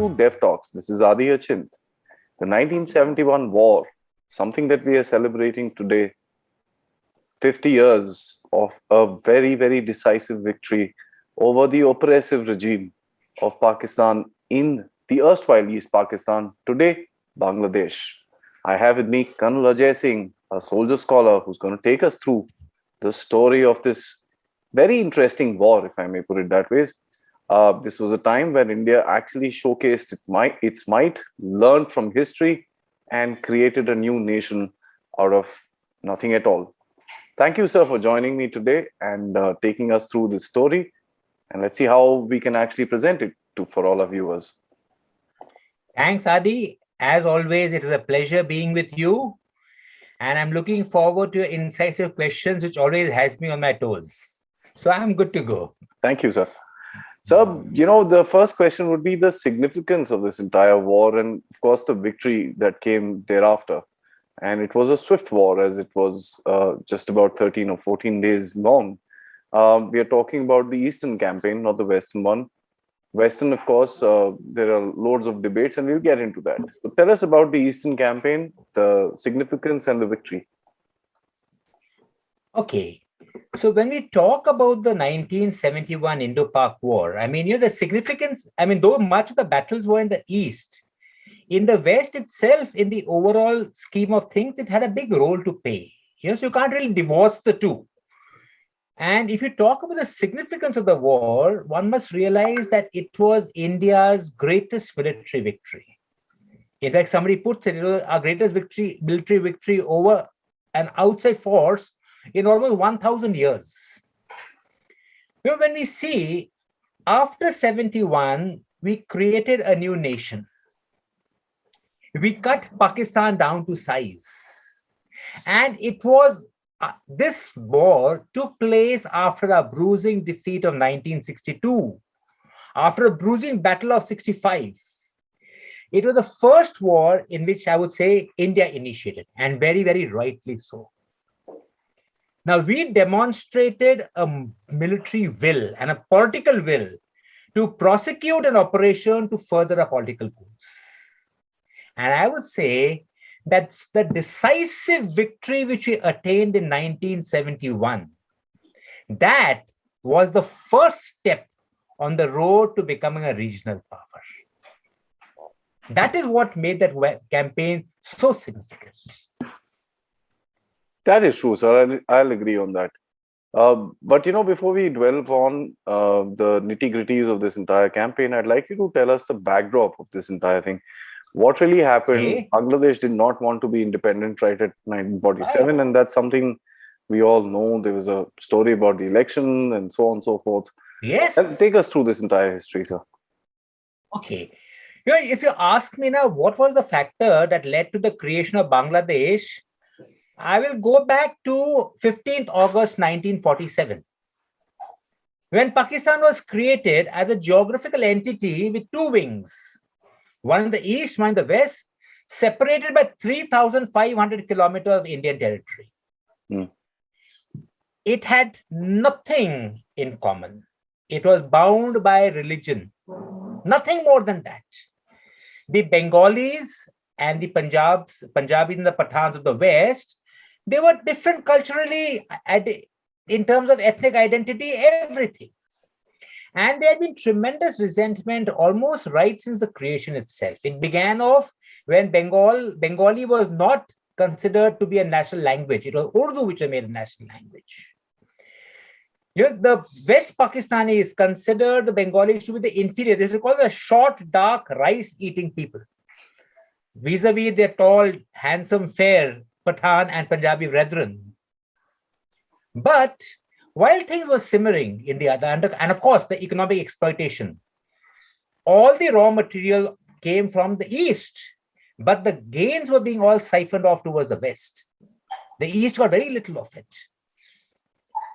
to Dev Talks. This is Aadi. The 1971 war, something that we are celebrating today, 50 years of a very, very decisive victory over the oppressive regime of Pakistan in the erstwhile East Pakistan, today Bangladesh. I have with me Col Ajay Singh, a soldier scholar who's going to take us through the story of this very interesting war, if I may put it that way. This was a time when India actually showcased its might, learned from history, and created a new nation out of nothing at all. Thank you, sir, for joining me today and taking us through this story. And let's see how we can actually present it for all our viewers. Thanks, Aadi. As always, it is a pleasure being with you. And I'm looking forward to your incisive questions, which always has me on my toes. So I'm good to go. Thank you, sir. So, the first question would be the significance of this entire war and, of course, the victory that came thereafter. And it was a swift war, as it was just about 13 or 14 days long. We are talking about the Eastern campaign, not the Western one. Western, of course, there are loads of debates, and we'll get into that. So tell us about the Eastern campaign, the significance and the victory. Okay. So when we talk about the 1971 Indo-Pak War, the significance, though much of the battles were in the East, in the West itself, in the overall scheme of things, it had a big role to play. So you can't really divorce the two. And if you talk about the significance of the war, one must realize that it was India's greatest military victory. In fact, somebody puts it was our greatest military victory over an outside force in almost 1,000 years. When we see, after 71, we created a new nation. We cut Pakistan down to size. And it was this war took place after a bruising defeat of 1962, after a bruising battle of 65. It was the first war in which I would say India initiated, and very, very rightly so. Now, we demonstrated a military will and a political will to prosecute an operation to further a political goals. And I would say that's the decisive victory which we attained in 1971. That was the first step on the road to becoming a regional power. That is what made that campaign so significant. That is true, sir. I'll agree on that. But, before we dwell upon the nitty-gritties of this entire campaign, I'd like you to tell us the backdrop of this entire thing. What really happened? Okay. Bangladesh did not want to be independent right at 1947, and that's something we all know. There was a story about the election and so on and so forth. Yes. And take us through this entire history, sir. Okay. If you ask me now, what was the factor that led to the creation of Bangladesh? I will go back to 15th August 1947. When Pakistan was created as a geographical entity with two wings, one in the east, one in the west, separated by 3,500 kilometers of Indian territory. It had nothing in common. It was bound by religion. Nothing more than that. The Bengalis and the Punjabis and the Pathans of the west, they were different culturally in terms of ethnic identity, everything. And there had been tremendous resentment almost right since the creation itself. It began off when Bengali was not considered to be a national language. It was Urdu which was made a national language. The West Pakistanis considered the Bengalis to be the inferior. This is called the short, dark, rice-eating people. Vis-a-vis their tall, handsome, fair Pathan and Punjabi brethren. But while things were simmering in the other, and of course, the economic exploitation, all the raw material came from the East, but the gains were being all siphoned off towards the West. The East got very little of it.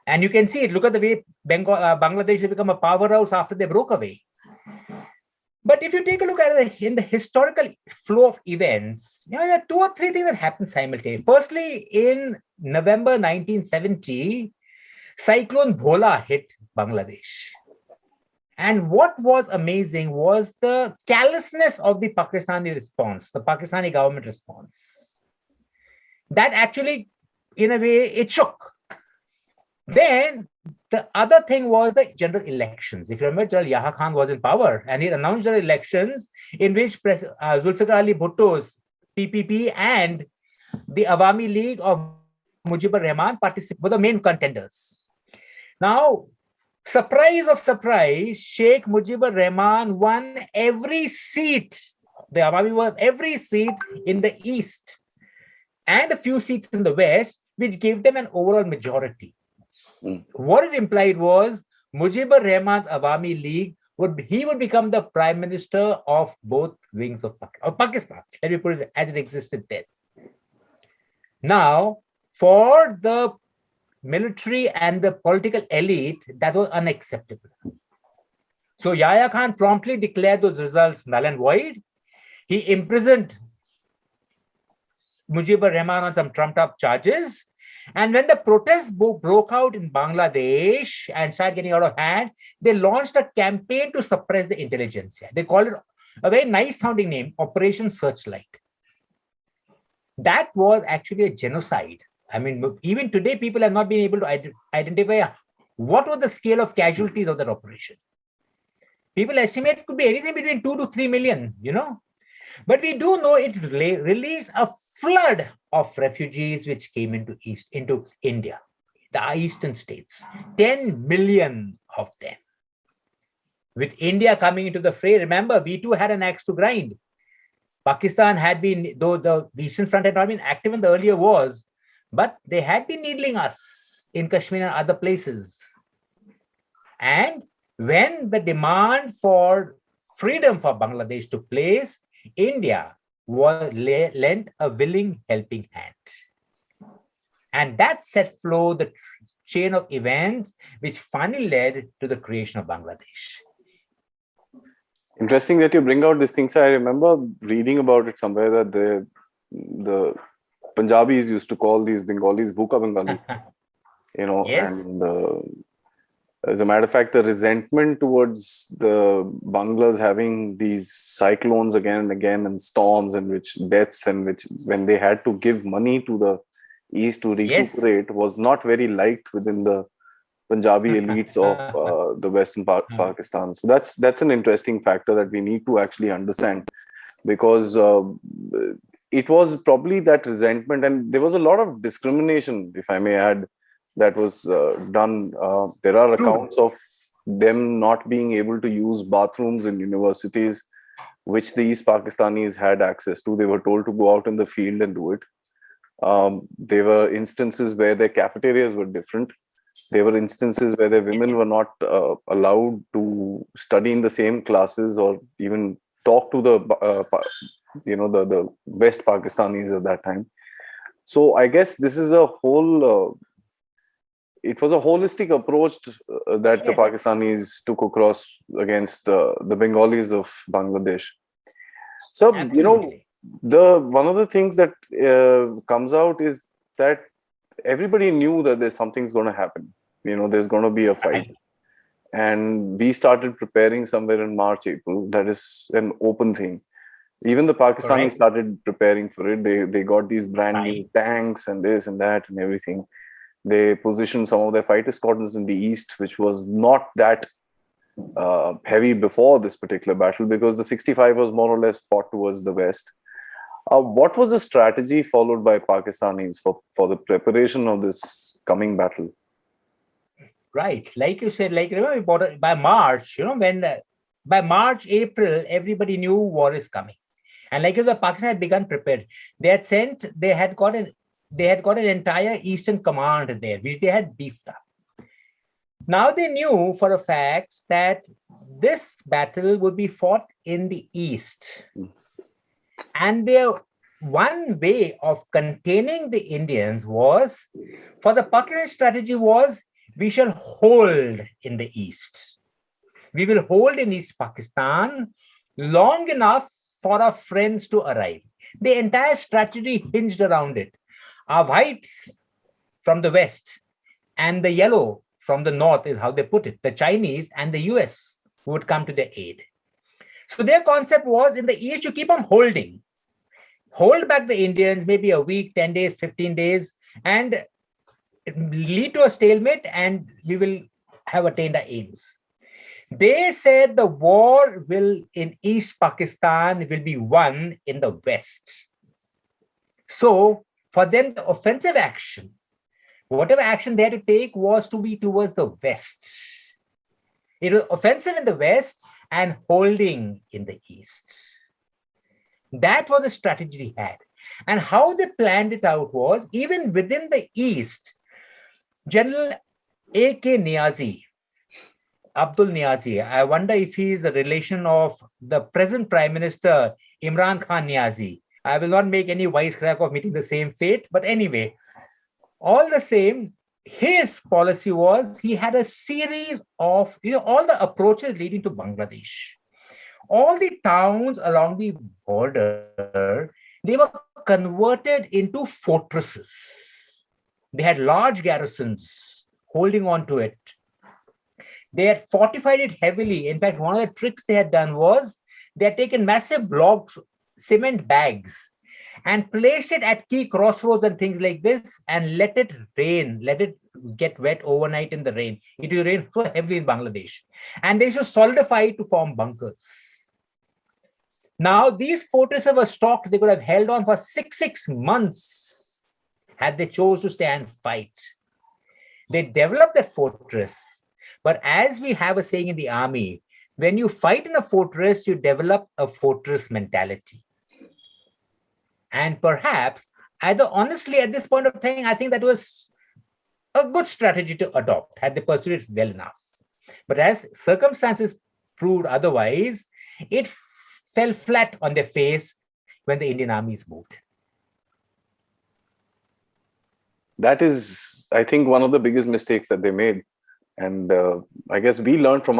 And you can see it. Look at the way Bangladesh has become a powerhouse after they broke away. But if you take a look at it in the historical flow of events, there are two or three things that happened simultaneously. Firstly, in November 1970, Cyclone Bhola hit Bangladesh. And what was amazing was the callousness of the Pakistani response, the Pakistani government response. That actually, in a way, it shook. Then the other thing was the general elections. If you remember, General Yahya Khan was in power and he announced general elections in which Zulfikar Ali Bhutto's PPP and the Awami League of Mujibur Rahman were the main contenders. Now, surprise of surprise, Sheikh Mujibur Rahman won every seat. The Awami won every seat in the east and a few seats in the west, which gave them an overall majority. What it implied was Mujibur Rahman's Awami League would become the prime minister of both wings of Pakistan. Let me put it as it existed then. Now, for the military and the political elite, that was unacceptable. So Yahya Khan promptly declared those results null and void. He imprisoned Mujibur Rahman on some trumped-up charges. And when the protests broke out in Bangladesh and started getting out of hand, they launched a campaign to suppress the intelligentsia. They called it a very nice-sounding name, Operation Searchlight. That was actually a genocide. I mean, even today, people have not been able to identify what was the scale of casualties of that operation. People estimate it could be anything between 2 to 3 million, you know. But we do know it released a flood of refugees which came into India, the eastern states, 10 million of them. With India coming into the fray, remember, we too had an axe to grind. Pakistan had been, though the Eastern Front had not been active in the earlier wars, but they had been needling us in Kashmir and other places. And when the demand for freedom for Bangladesh took place, India lent a willing helping hand. And that set flow the chain of events which finally led to the creation of Bangladesh. Interesting that you bring out these things. I remember reading about it somewhere that the Punjabis used to call these Bengalis Bhuka Bengali, you know, yes. And as a matter of fact, the resentment towards the Banglas having these cyclones again and again and storms and which deaths and which when they had to give money to the east to recuperate was not very liked within the Punjabi elites of the western Pakistan. So that's an interesting factor that we need to actually understand, because it was probably that resentment, and there was a lot of discrimination, if I may add, that was done. There are accounts of them not being able to use bathrooms in universities, which the East Pakistanis had access to. They were told to go out in the field and do it. There were instances where their cafeterias were different. There were instances where the women were not allowed to study in the same classes or even talk to the the West Pakistanis at that time. So I guess this is a whole. It was a holistic approach that the Pakistanis took across against the Bengalis of Bangladesh. So Absolutely. one of the things that comes out is that everybody knew that there's something's going to happen. There's going to be a fight. Right. And we started preparing somewhere in March, April. That is an open thing. Even the Pakistanis started preparing for it. They got these brand new tanks and this and that and everything. They positioned some of their fighter squadrons in the east, which was not that heavy before this particular battle, because the 65 was more or less fought towards the west. What was the strategy followed by Pakistanis for the preparation of this coming battle? Right. Like you said, remember by March, by March, April, everybody knew war is coming. And the Pakistan had begun prepared. They had got an entire Eastern Command there, which they had beefed up. Now they knew for a fact that this battle would be fought in the East. And one way of containing the Indians was, for the Pakistan strategy was, we shall hold in the East. We will hold in East Pakistan long enough for our friends to arrive. The entire strategy hinged around it. Our whites from the West and the yellow from the North is how they put it. The Chinese and the US would come to their aid. So their concept was, in the East, you keep on hold back the Indians, maybe a week, 10 days, 15 days, and lead to a stalemate, and we will have attained our aims. They said the war in East Pakistan will be won in the West. So for them, the offensive action, whatever action they had to take, was to be towards the West. It was offensive in the West and holding in the East. That was the strategy they had. And how they planned it out was, even within the East, General A.K. Niazi, Abdul Niazi, I wonder if he is the relation of the present Prime Minister, Imran Khan Niazi. I will not make any wisecrack of meeting the same fate, but anyway, all the same, his policy was, he had a series of, all the approaches leading to Bangladesh. All the towns along the border, they were converted into fortresses. They had large garrisons holding on to it. They had fortified it heavily. In fact, one of the tricks they had done was, they had taken massive blocks, cement bags, and placed it at key crossroads and things like this, and let it rain, let it get wet overnight in the rain. It will rain so heavily in Bangladesh. And they should solidify it to form bunkers. Now, these fortresses were stocked. They could have held on for six months had they chose to stay and fight. They developed that fortress. But as we have a saying in the army, when you fight in a fortress, you develop a fortress mentality. And perhaps, honestly, at this point of time, I think that was a good strategy to adopt, had they pursued it well enough. But as circumstances proved otherwise, it fell flat on their face when the Indian armies moved. That is, I think, one of the biggest mistakes that they made. And I guess we learned from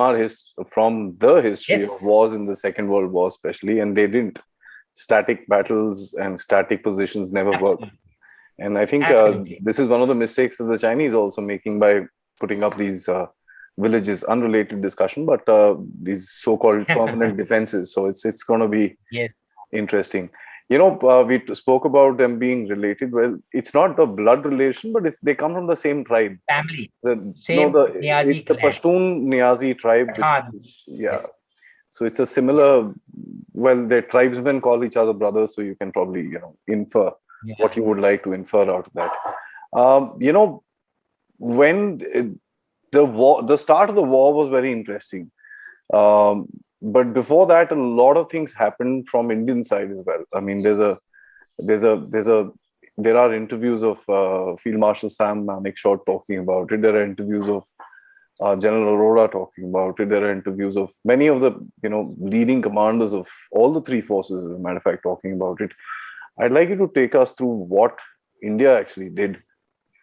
from the history of wars in the Second World War, especially, and they didn't. Static battles and static positions never work. And I think this is one of the mistakes that the Chinese are also making by putting up these villages, unrelated discussion, but these so-called permanent defenses. So it's going to be interesting. We spoke about them being related. Well, it's not the blood relation, but they come from the same tribe. Family. The Pashtun Niazi tribe. So it's a similar, well, their tribesmen call each other brothers, so you can probably, infer what you would like to infer out of that. When the start of the war was very interesting. But before that, a lot of things happened from Indian side as well. I mean, there are interviews of Field Marshal Sam Manekshaw talking about it. There are interviews of General Arora talking about it. There are interviews of many of the leading commanders of all the three forces, as a matter of fact, talking about it. I'd like you to take us through what India actually did.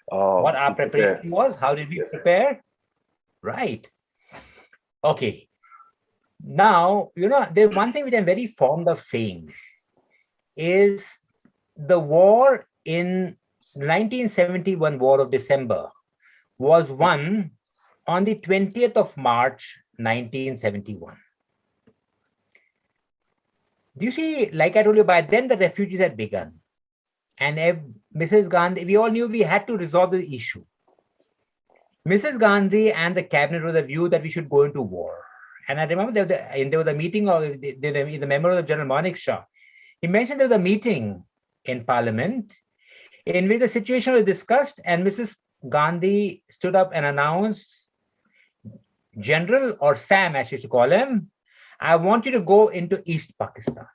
What our preparation was, how did we prepare? Right. Okay. Now, there's one thing which I'm very fond of saying is the war in 1971 War of December was won on the 20th of March, 1971. Do you see, like I told you, by then the refugees had begun. And Mrs. Gandhi, we all knew we had to resolve the issue. Mrs. Gandhi and the cabinet was the view that we should go into war. And I remember there was a meeting of the member of General Manekshaw. He mentioned there was a meeting in Parliament in which the situation was discussed, and Mrs. Gandhi stood up and announced, General, or Sam, as she used to call him, I want you to go into East Pakistan.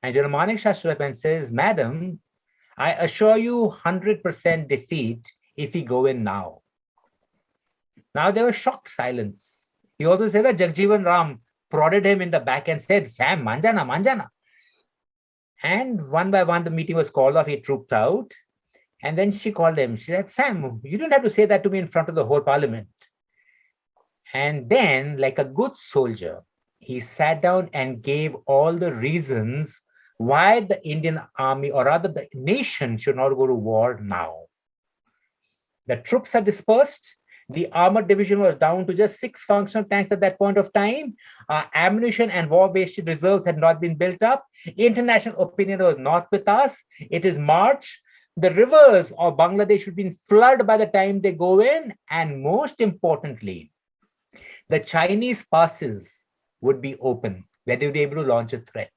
And General Manekshaw stood up and says, Madam, I assure you 100% defeat if we go in now. Now there was shocked silence. He also said that Jagjeevan Ram prodded him in the back and said, Sam, manjana, manjana. And one by one, the meeting was called off. He trooped out. And then she called him. She said, Sam, you don't have to say that to me in front of the whole parliament. And then, like a good soldier, he sat down and gave all the reasons why the Indian army, or rather the nation, should not go to war now. The troops are dispersed. The armored division was down to just 6 functional tanks at that point of time. Ammunition and war waste reserves had not been built up. International opinion was not with us. It is March. The rivers of Bangladesh should be flooded by the time they go in. And most importantly, the Chinese passes would be open, where they would be able to launch a threat.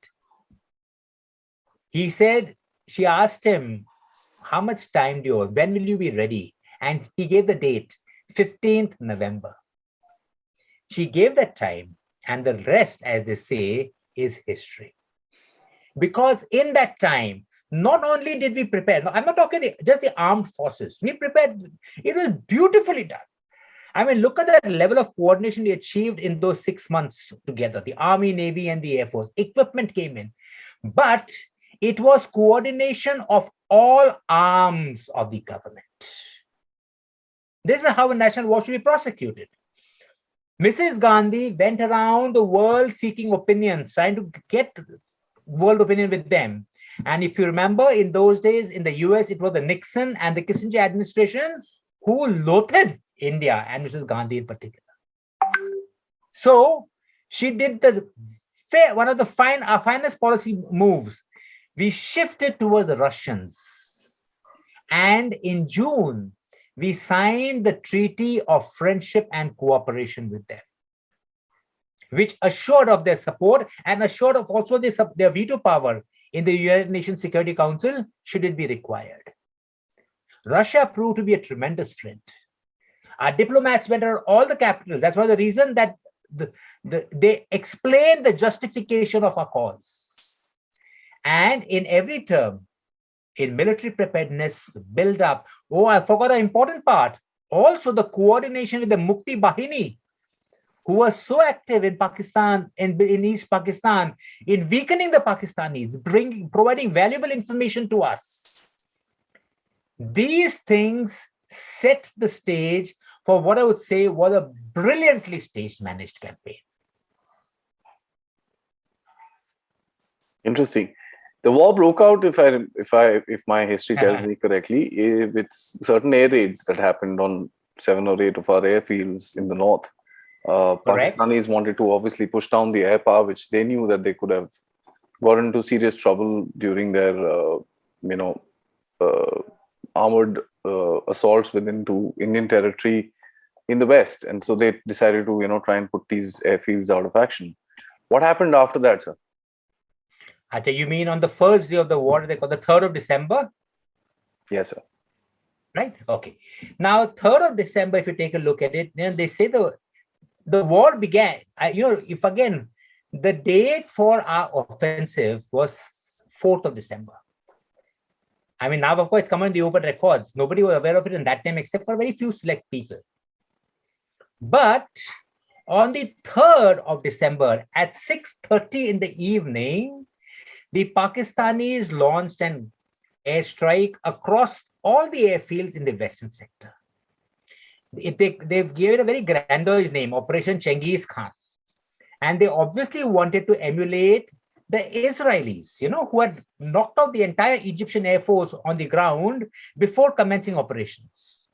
He said, she asked him, how much time do you have? When will you be ready? And he gave the date, 15th November. She gave that time, and the rest, as they say, is history. Because in that time, not only did we prepare, I'm not talking just the armed forces, we prepared, it was beautifully done. I mean, look at that level of coordination we achieved in those 6 months together. The Army, Navy, and the Air Force. Equipment came in. But it was coordination of all arms of the government. This is how a national war should be prosecuted. Mrs. Gandhi went around the world seeking opinions, trying to get world opinion with them. And if you remember, in those days in the US, it was the Nixon and the Kissinger administration who loathed India and Mrs. Gandhi in particular. So she did one of the finest policy moves. We shifted towards the Russians. And in June, we signed the Treaty of Friendship and Cooperation with them, which assured of their support and assured of also their veto power in the United Nations Security Council, should it be required. Russia proved to be a tremendous friend. Our diplomats went around all the capitals. That's why the reason that they explained the justification of our cause. And in every term, in military preparedness, build up. Oh, I forgot an important part. Also, the coordination with the Mukti Bahini, who was so active in Pakistan, in East Pakistan, in weakening the Pakistanis, providing valuable information to us. These things set the stage for what I would say was a brilliantly staged, managed campaign. Interesting. The war broke out, if my history tells me correctly, with certain air raids that happened on 7 or 8 of our airfields in the north. Pakistanis wanted to obviously push down the air power, which they knew that they could have got into serious trouble during their, armored assaults into Indian territory in the West. And so they decided to, try and put these airfields out of action. What happened after that, sir? You mean on the first day of the war, they call the 3rd of December? Yes, sir. Right? Okay. Now, 3rd of December, if you take a look at it, they say the war began. If again, the date for our offensive was 4th of December. I mean, now, of course, it's come on the open records. Nobody was aware of it in that time except for very few select people. But on the 3rd of December at 6:30 in the evening, the Pakistanis launched an airstrike across all the airfields in the western sector. They've given a very grandiose name, Operation Chengiz Khan. And they obviously wanted to emulate the Israelis, who had knocked out the entire Egyptian Air Force on the ground before commencing operations.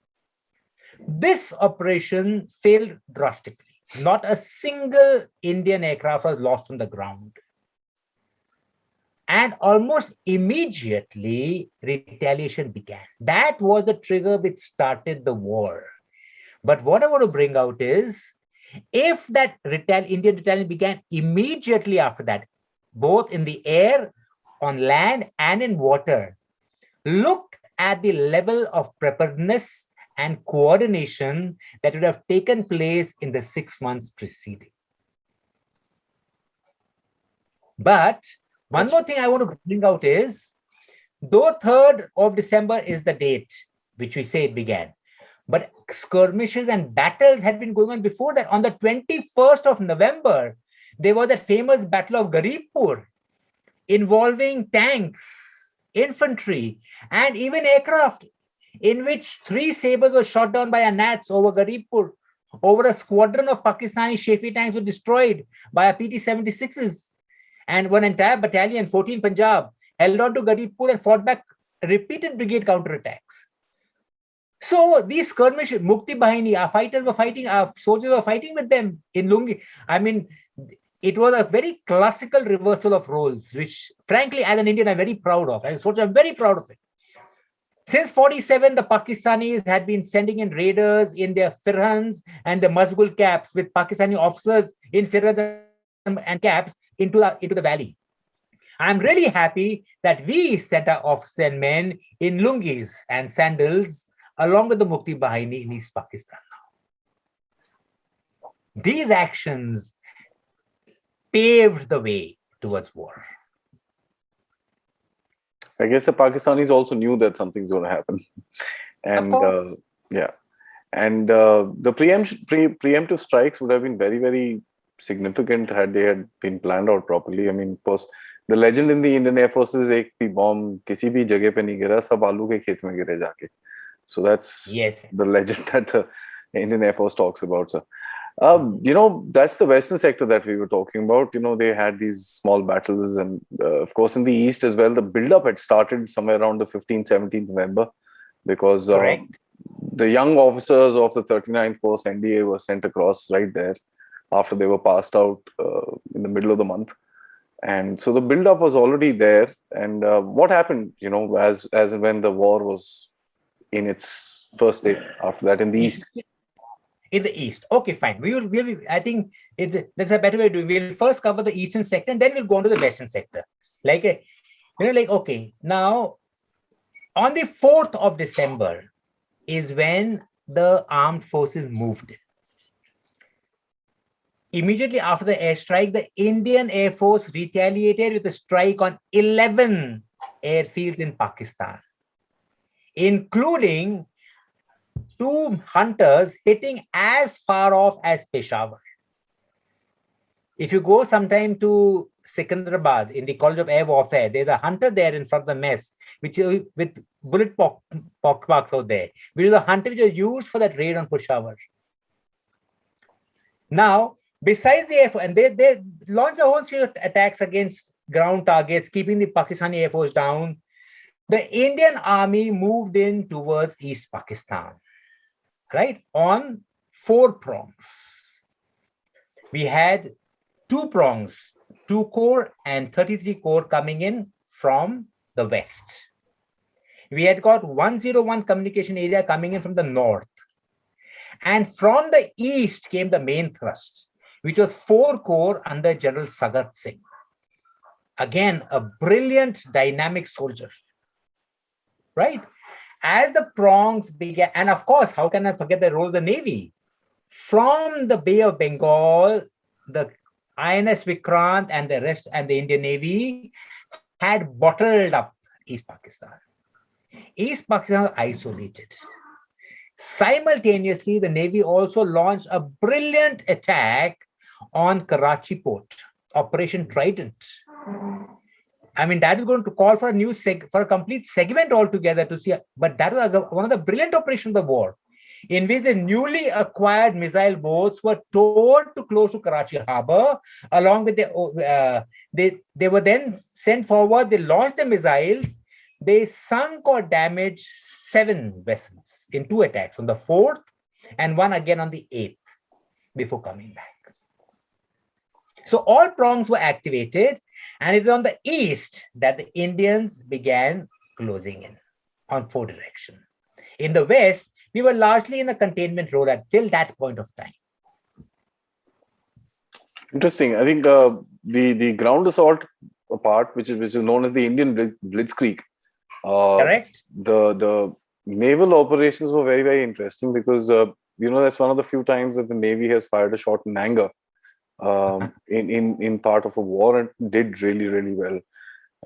This operation failed drastically. Not a single Indian aircraft was lost on the ground. And almost immediately, retaliation began. That was the trigger which started the war. But what I want to bring out is, if that Indian retaliation began immediately after that, both in the air, on land, and in water, look at the level of preparedness and coordination that would have taken place in the 6 months preceding. But one more thing I want to bring out is, though 3rd of December is the date which we say it began, but skirmishes and battles had been going on before that. On the 21st of November, there was that famous Battle of Garibpur involving tanks, infantry, and even aircraft, in which 3 sabres were shot down by Nats over Garibpur. Over a squadron of Pakistani Shafi tanks were destroyed by PT-76s. And one entire battalion, 14 Punjab, held on to Garibpur and fought back repeated brigade counterattacks. So these skirmish Mukti Bahini, our fighters were fighting, our soldiers were fighting with them in Lungi. I mean, it was a very classical reversal of roles, which frankly, as an Indian, I'm very proud of. As a soldier, I'm very proud of it. Since 47, the Pakistanis had been sending in raiders in their firhans and the Mazgul caps with Pakistani officers in firhans and caps into the valley. I'm really happy that we sent our officers and men in lungis and sandals along with the Mukti Bahini in East Pakistan. These actions paved the way towards war. I guess the Pakistanis also knew that something's going to happen. And yeah. And the preemptive strikes would have been very, very significant had they had been planned out properly. I mean, of course, the legend in the Indian Air Force is ek bhi bomb kisi bhi jagah pe nahi gira, sab aalu ke khet mein gire jaake. So that's the legend that the Indian Air Force talks about, sir. That's the Western sector that we were talking about. They had these small battles, and of course, in the East as well, the build-up had started somewhere around the 15th, 17th November, because the young officers of the 39th Course NDA were sent across right there after they were passed out in the middle of the month. And so the build-up was already there. And what happened, as and when the war was in its first day after that in the East? In the East. Okay, fine. I think that's a better way to do it. We'll first cover the Eastern sector and then we'll go on to the Western sector. Okay, now on the 4th of December is when the armed forces moved in. Immediately after the airstrike, the Indian Air Force retaliated with a strike on 11 airfields in Pakistan, including 2 hunters hitting as far off as Peshawar. If you go sometime to Secunderabad in the College of Air Warfare, there's a hunter there in front of the mess, which with bullet marks out there, which is a hunter which was used for that raid on Peshawar. Now, besides the Air Force, and they launched a whole series of attacks against ground targets, keeping the Pakistani Air Force down. The Indian Army moved in towards East Pakistan, right, on 4 prongs. We had 2 prongs, 2 Corps and 33 Corps coming in from the west. We had got 101 communication area coming in from the north. And from the east came the main thrust, which was 4 Corps under General Sagat Singh. Again, a brilliant, dynamic soldier, right? As the prongs began, and of course, how can I forget the role of the Navy? From the Bay of Bengal, the INS Vikrant and the rest, and the Indian Navy had bottled up East Pakistan. East Pakistan was isolated. Simultaneously, the Navy also launched a brilliant attack on Karachi port, Operation Trident. I mean, that is going to call for a complete segment altogether to see. But that was one of the brilliant operations of the war, in which the newly acquired missile boats were towed to close to Karachi harbor, along with they were then sent forward. They launched the missiles. They sunk or damaged 7 vessels in 2 attacks, on the 4th and one again on the 8th, before coming back. So all prongs were activated, and it was on the east that the Indians began closing in on 4 directions. In the west, we were largely in a containment role until that point of time. Interesting. I think the ground assault part, which is known as the Indian Blitzkrieg. Correct. The naval operations were very, very interesting because that's one of the few times that the Navy has fired a shot in anger in part of a war, and did really, really well.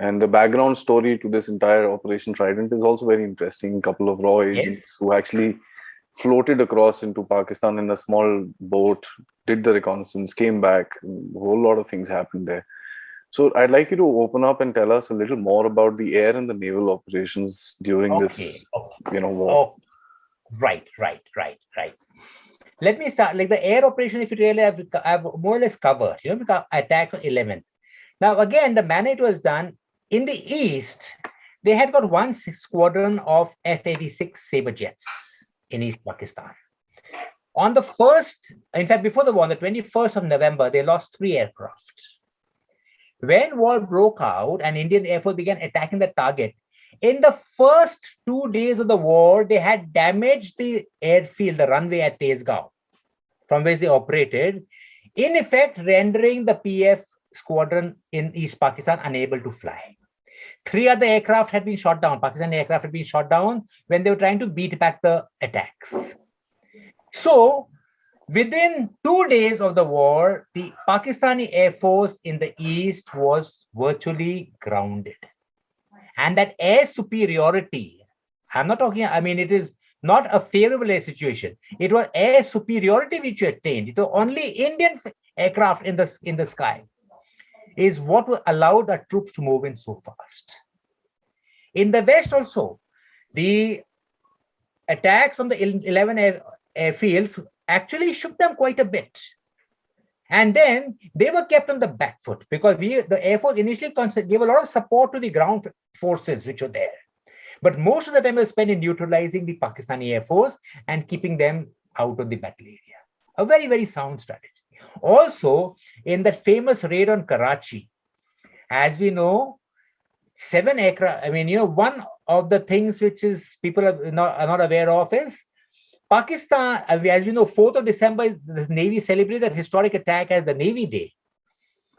And the background story to this entire Operation Trident is also very interesting. A couple of raw agents who actually floated across into Pakistan in a small boat, did the reconnaissance, came back. A whole lot of things happened there. So I'd like you to open up and tell us a little more about the air and the naval operations during this war. Oh, right. Let me start. Like the air operation, if you really have more or less covered, because attack on 11th. Now, again, the manner it was done in the east, they had got 1 squadron of F-86 Sabre jets. in East Pakistan. On the first, in fact, before the war, on the 21st of November, they lost 3 aircraft. When war broke out and Indian Air Force began attacking the target, in the first 2 days of the war, they had damaged the airfield, the runway at Tezgao, from which they operated, in effect rendering the PF squadron in East Pakistan unable to fly. 3 other aircraft had been shot down. Pakistani aircraft had been shot down when they were trying to beat back the attacks. So, within 2 days of the war, the Pakistani Air Force in the East was virtually grounded. And that air superiority, I'm not talking, I mean, it is not a favorable air situation. It was air superiority which you attained. It was only Indian aircraft in the sky is what allowed the troops to move in so fast. In the West also, the attacks on the 11 airfields actually shook them quite a bit. And then they were kept on the back foot because the Air Force initially gave a lot of support to the ground forces which were there. But most of the time was spent in neutralizing the Pakistani Air Force and keeping them out of the battle area. A very, very sound strategy. Also, in that famous raid on Karachi, as we know, 7 aircraft, I mean, one of the things which is people are not aware of is Pakistan, as you know, 4th of December, the Navy celebrated that historic attack as the Navy Day.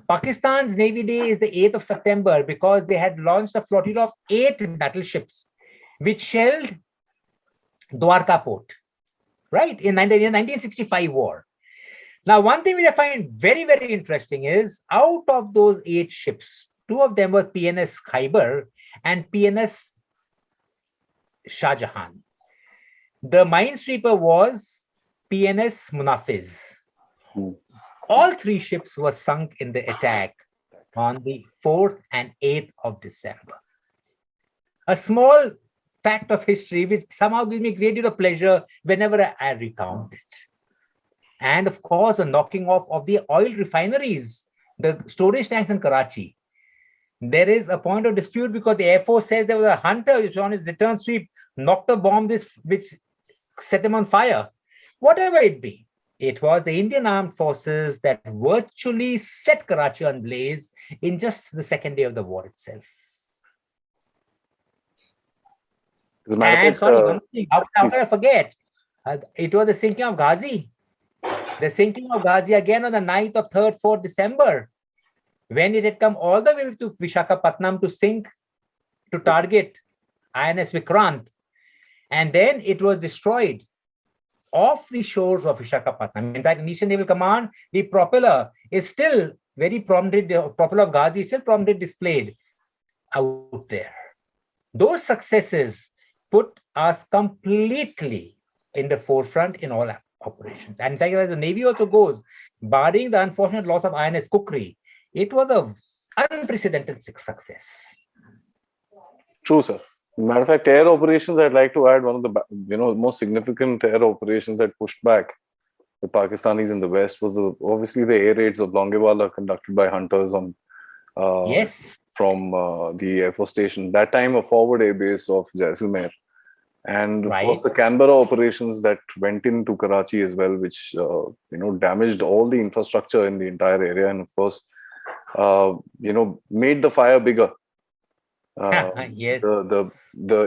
Pakistan's Navy Day is the 8th of September because they had launched a flotilla of 8 battleships which shelled Dwarka port, right, in the 1965 war. Now, one thing which I find very, very interesting is out of those 8 ships, 2 of them were PNS Khyber and PNS Shah Jahan. The minesweeper was PNS Munafiz. All 3 ships were sunk in the attack on the 4th and 8th of December. A small fact of history which somehow gives me a great deal of pleasure whenever I recount it. And of course, the knocking off of the oil refineries, the storage tanks in Karachi. There is a point of dispute because the Air Force says there was a hunter which on his return sweep knocked a bomb which set them on fire. Whatever it be, it was the Indian Armed Forces that virtually set Karachi on blaze in just the second day of the war itself. And sorry, one thing, how could I forget? It was the sinking of Ghazi. The sinking of Ghazi again on the 9th of 3rd, 4th December, when it had come all the way to Visakhapatnam to sink, to target INS Vikrant. And then it was destroyed off the shores of Visakhapatnam. In fact, in Eastern Naval Command, the propeller is still very prominently, the propeller of Ghazi is still prominently displayed out there. Those successes put us completely in the forefront in all operations. And in fact, as the Navy also goes, barring the unfortunate loss of INS Kukri, it was an unprecedented success. True, sir. Matter of fact, air operations, I'd like to add one of the most significant air operations that pushed back the Pakistanis in the West was obviously the air raids of Longewala conducted by hunters on from the Air Force Station. That time, a forward air base of Jaisalmer. And of course, the Canberra operations that went into Karachi as well, which damaged all the infrastructure in the entire area, and of course, made the fire bigger. The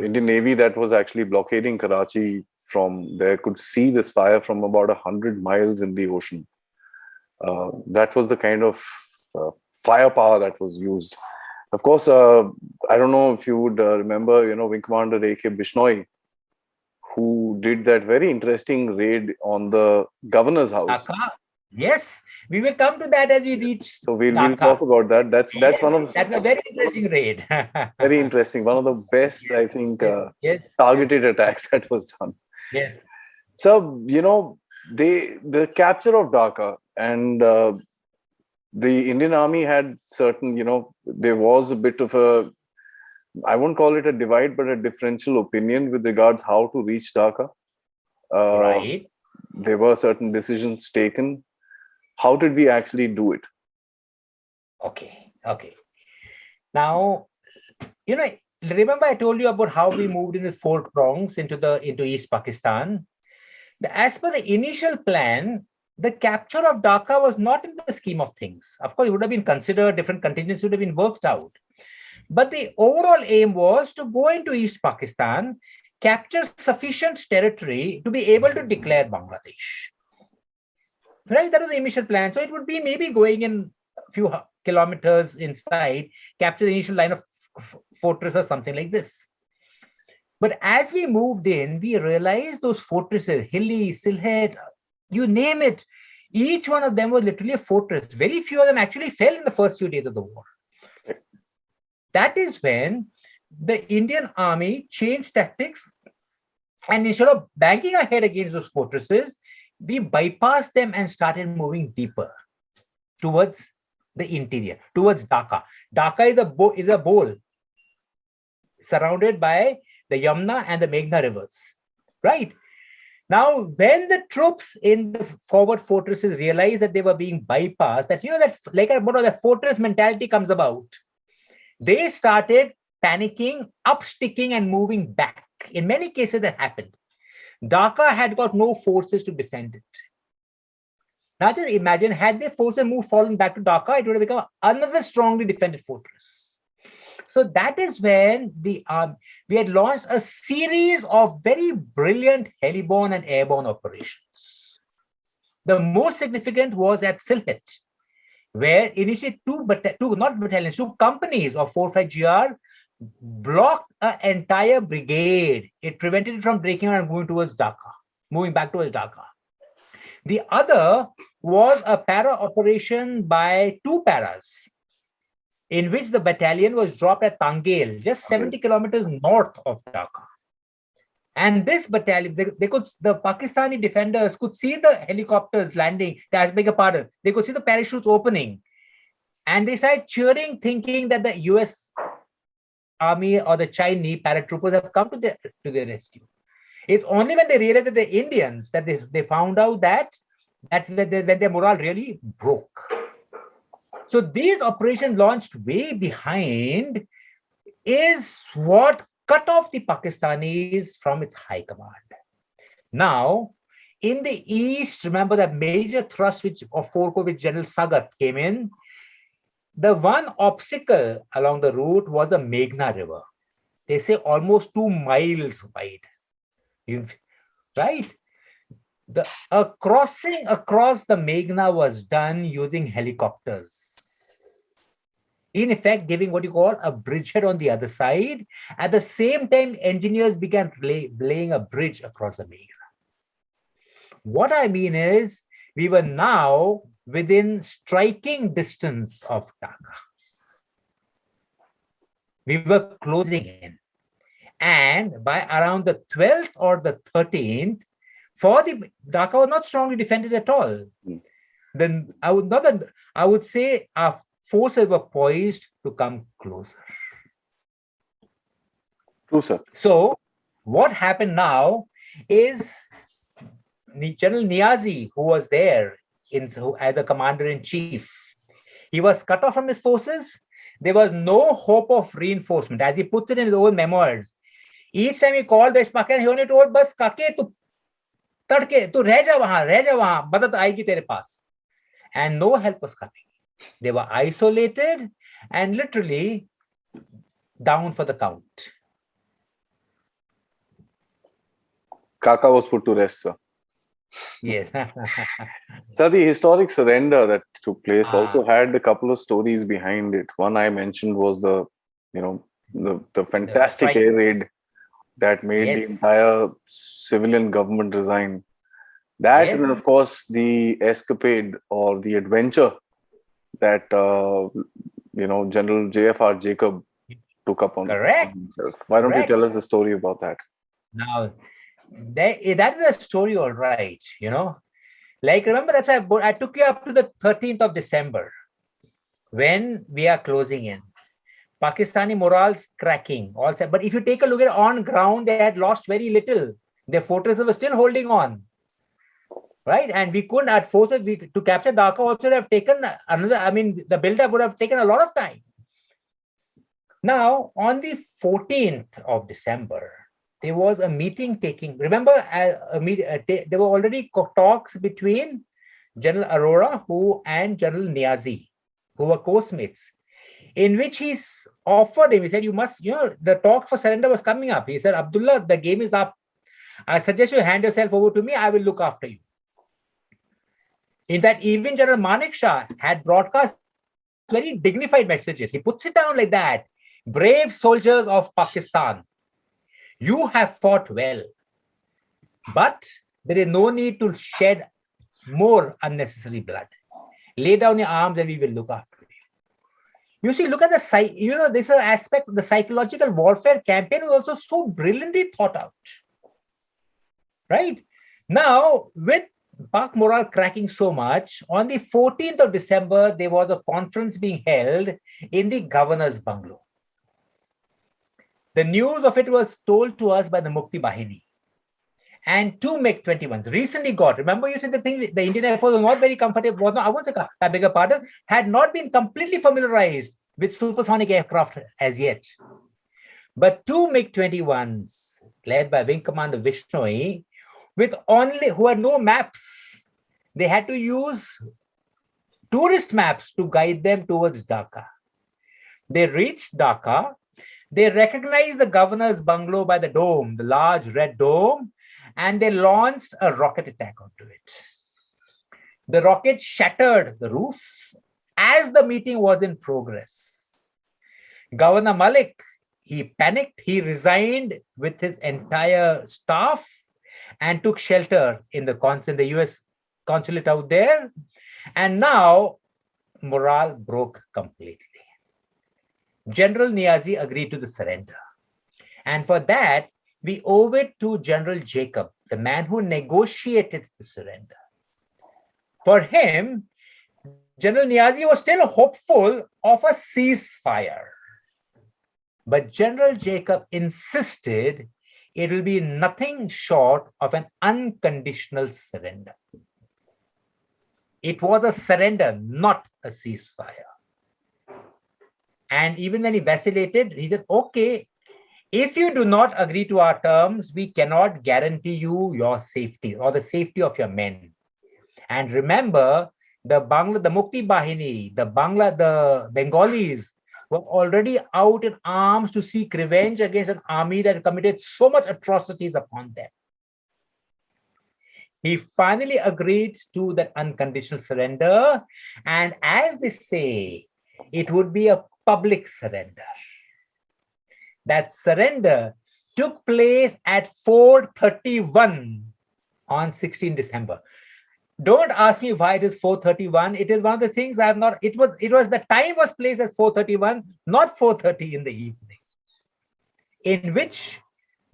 Indian Navy that was actually blockading Karachi from there could see this fire from about 100 miles in the ocean. That was the kind of firepower that was used. Of course, I don't know if you would remember, Wing Commander A.K. Bishnoi, who did that very interesting raid on the governor's house. Yes, we will come to that as we reach. So we'll talk about that. That's one of that's a very interesting raid. Very interesting. One of the best, I think, targeted attacks that was done. Yes. So the capture of Dhaka and the Indian Army had certain, there was a bit of a, I won't call it a divide, but a differential opinion with regards how to reach Dhaka. Right. There were certain decisions taken. How did we actually do it? Okay. Now, remember I told you about how we moved in the 4 prongs into East Pakistan. As per the initial plan, the capture of Dhaka was not in the scheme of things. Of course, it would have been considered, different contingencies would have been worked out. But the overall aim was to go into East Pakistan, capture sufficient territory to be able to declare Bangladesh. Right? That was the initial plan. So it would be maybe going in a few kilometers inside, capture the initial line of fortress or something like this. But as we moved in, we realized those fortresses, Hilli, Silhet, you name it, each one of them was literally a fortress. Very few of them actually fell in the first few days of the war. That is when the Indian army changed tactics, and instead of banking our head against those fortresses, we bypassed them and started moving deeper towards the interior, towards Dhaka. Dhaka is a bowl surrounded by the Yamuna and the Meghna rivers, right? Now, when the troops in the forward fortresses realized that they were being bypassed, that, that like the fortress mentality comes about, they started panicking, upsticking and moving back. In many cases that happened. Dhaka had got no forces to defend it. Now just imagine, had their forces fallen back to Dhaka, it would have become another strongly defended fortress. So that is when we had launched a series of very brilliant heliborne and airborne operations. The most significant was at Silhet, where initially two companies of 4-5 GR blocked an entire brigade. It prevented it from breaking out and moving back towards Dhaka. The other was a para operation by 2 paras, in which the battalion was dropped at Tangel, just 70 kilometers north of Dhaka. And this battalion, the Pakistani defenders could see the helicopters landing, they could see the parachutes opening. And they started cheering, thinking that the US Army or the Chinese paratroopers have come to their rescue. It's only when they realized that the Indians, that they found out that's when their morale really broke. So these operations launched way behind is what cut off the Pakistanis from its high command. Now, in the east, remember that major thrust of Forco with General Sagat came in. The one obstacle along the route was the Meghna River. They say almost 2 miles wide. Right? A crossing across the Meghna was done using helicopters. In effect, giving what you call a bridgehead on the other side. At the same time, engineers began laying a bridge across the Meghna. What I mean is, we were now within striking distance of Dhaka. We were closing in. And by around the 12th or the 13th, Dhaka was not strongly defended at all. Then I would say our forces were poised to come closer. True, sir. So what happened now is General Niazi, who was there as the commander-in-chief, he was cut off from his forces. There was no hope of reinforcement. As he puts it in his own memoirs, each time he called the Pakistan, he only told, "Bas kake, tu tadke, tu reh ja wahan, madat aayegi tere paas." And no help was coming. They were isolated and literally down for the count. Kaka was put to rest, sir. Yes. So the historic surrender that took place also had a couple of stories behind it. One I mentioned was the fantastic air raid that made the entire civilian government resign. That and of course the escapade or the adventure that General JFR Jacob took up on himself. Why don't you tell us the story about that? Now, that is a story, all right. Like, remember, that's why I took you up to the 13th of December when we are closing in. Pakistani morale's cracking. Also, but if you take a look at on ground, they had lost very little. Their fortresses were still holding on. Right? And we couldn't add forces to capture Dhaka also would have taken the build-up would have taken a lot of time. Now, on the 14th of December, there was a meeting taking. Remember, there were already talks between General Arora and General Niazi, who were co-mates, in which he's offered him. He said, "You must, the talk for surrender was coming up." He said, "Abdullah, the game is up. I suggest you hand yourself over to me. I will look after you." In fact, even General Manik Shah had broadcast very dignified messages. He puts it down like that. "Brave soldiers of Pakistan, you have fought well, but there is no need to shed more unnecessary blood. Lay down your arms and we will look after you." You see, look at the this aspect of the psychological warfare campaign was also so brilliantly thought out. Right? Now, with Pak morale cracking so much, on the 14th of December, there was a conference being held in the governor's bungalow. The news of it was told to us by the Mukti Bahini. And two MiG-21s recently got, remember you said the Indian Air Force was not very comfortable, I won't say, I beg your pardon, had not been completely familiarized with supersonic aircraft as yet. But two MiG-21s, led by Wing Commander Vishnoi, who had no maps. They had to use tourist maps to guide them towards Dhaka. They reached Dhaka. They recognized the governor's bungalow by the dome, the large red dome, and they launched a rocket attack onto it. The rocket shattered the roof as the meeting was in progress. Governor Malik, he panicked. He resigned with his entire staff and took shelter in the US consulate out there. And now morale broke completely. General Niazi agreed to the surrender. And for that, we owe it to General Jacob, the man who negotiated the surrender. For him, General Niazi was still hopeful of a ceasefire. But General Jacob insisted it will be nothing short of an unconditional surrender. It was a surrender, not a ceasefire. And even when he vacillated, he said, "Okay, if you do not agree to our terms, we cannot guarantee you your safety or the safety of your men." And remember, the Mukti Bahini, the Bengalis were already out in arms to seek revenge against an army that committed so much atrocities upon them. He finally agreed to that unconditional surrender. And as they say, it would be a public surrender. That surrender took place at 4:31 on 16 December. Don't ask me why it is 4:31. It is one of the things I have not, it was the time was placed at 4:31, not 4:30 in the evening, in which